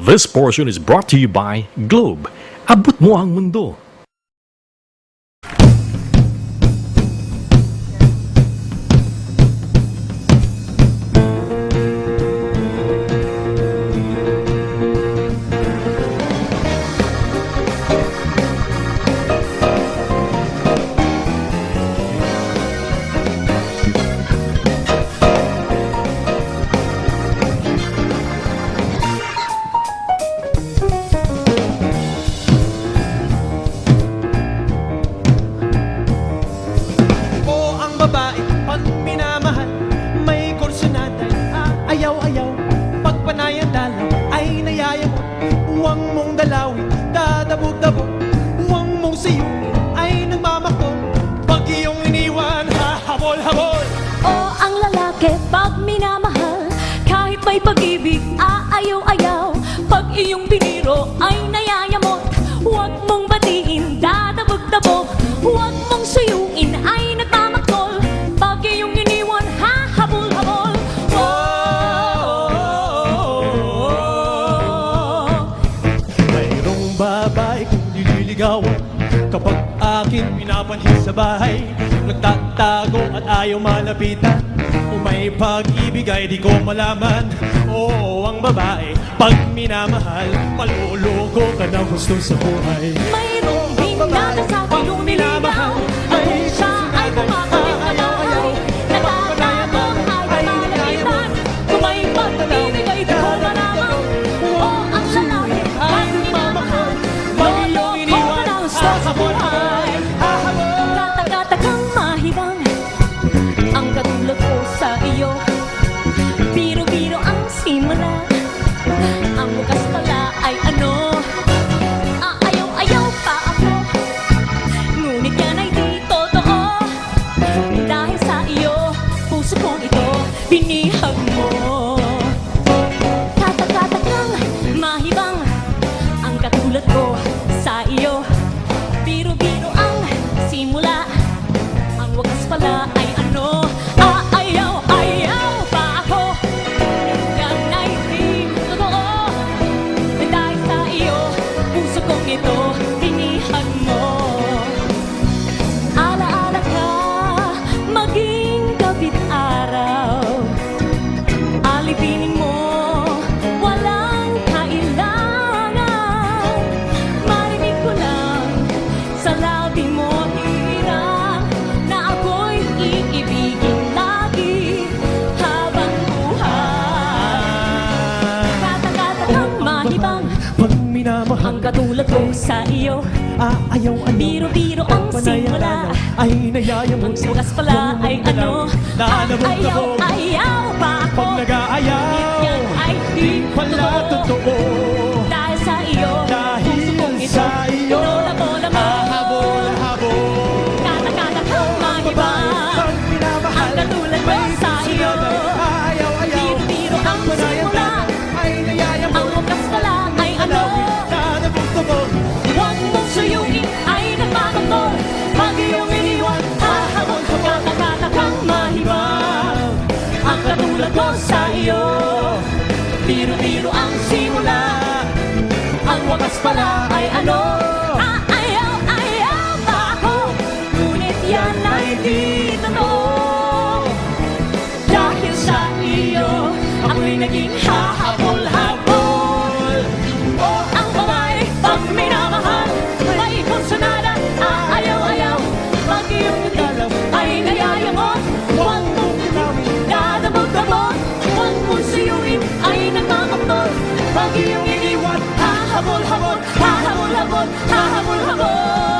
This portion is brought to you by Globe. Abot mo ang mundo. Babae, pag minamahal, may kursunada, ayaw-ayaw, pagpanayan dalaw, ay nayayamot. Huwag mong dalawin, dadabog-dabog, huwag mong siyuin, ay nagmamakto. Pag iyong iniwan, hahabol-habol. O ang lalaki, pag minamahal, kahit may pag-ibig, ayaw-ayaw, pag iyong biniro, ay nayayamot. Huwag mong batiin, dadabog-dabog, huwag mong suyuin, ay nagmamakto. Babae kung nililigawan, kapag akin pinapanhin sa bahay, nagtatago at ayaw malapitan. Kung may pag-ibig ay di ko malaman. Oo, ang babae, pag minamahal, maluluko ka ng gusto sa buhay. Mayroong hinada sa kayong nililigaw, at kung siya ay kumakalit na bahay, nagtatago ay malapitan. Kung may pag-ibig ay di ko malaman. O ang lalaki, pag minamahal, kata-katakang mahibang ang katulad ko sa iyo. Biro-biro ang simula, ang bukas pala ay ano. Ayaw-ayaw pa ako, ngunit yan ay di totoo. Dahil sa iyo, puso kong ito binihag mo. Kata-katakang mahibang ang katulad ko sa iyo. Biro-biro ang simula, ang wakas pala ay ano. Ayaw-ayaw pa ako, yan ay di totoo. Dahil sa iyo, puso kong ito binihag mo. Alaala ka, maging gabi't araw, alipinin mo, walang kailangan. Marinig ko lang sa labi mo hirang, na ako'y iibigin lagi habang buhay. Kata-katakang mahibang Pag minamahal, ang katulad ko sa iyo. ayaw-ayaw, Biro-biro ang simula, ay nayayamot. ang wakas pala ay ano. Ayaw-ayaw pa ako, Pag nag-aayaw, yan ay di pala totoo. Dahil sa iyo, puso kong ito sa iyo, lola-bola mo. habol-habol. Kata-katakang mahibang Pag minamahal, ang katulad ko sa iyo. ayaw-ayaw, Biro-biro ang simula, ay nayayamot. ang wakas pala ay ano. Dadabog-dabog, Huwag mong suyuin, ay nagmamaktol. Pag iyong iniwan, hahabol. Kata-katakang mahibang ang katulad ko sa iyo. Biro-biro ang simula, ang wakas pala ay ano. Ayaw-ayaw pa ako, ngunit yan ay di totoo. Dahil sa iyo, ako'y naging hahabol-habol. O ang babae, pag minamahal, may kursunada, ayaw-ayaw. Pag iyong dalaw ay nayayamot, huwag mong dadabog-dabog, huwag mong suyuin, ay nagmamaktol. Pag iyong iniwan, hahabol-habol, hahabol-habol, hahabol-habol.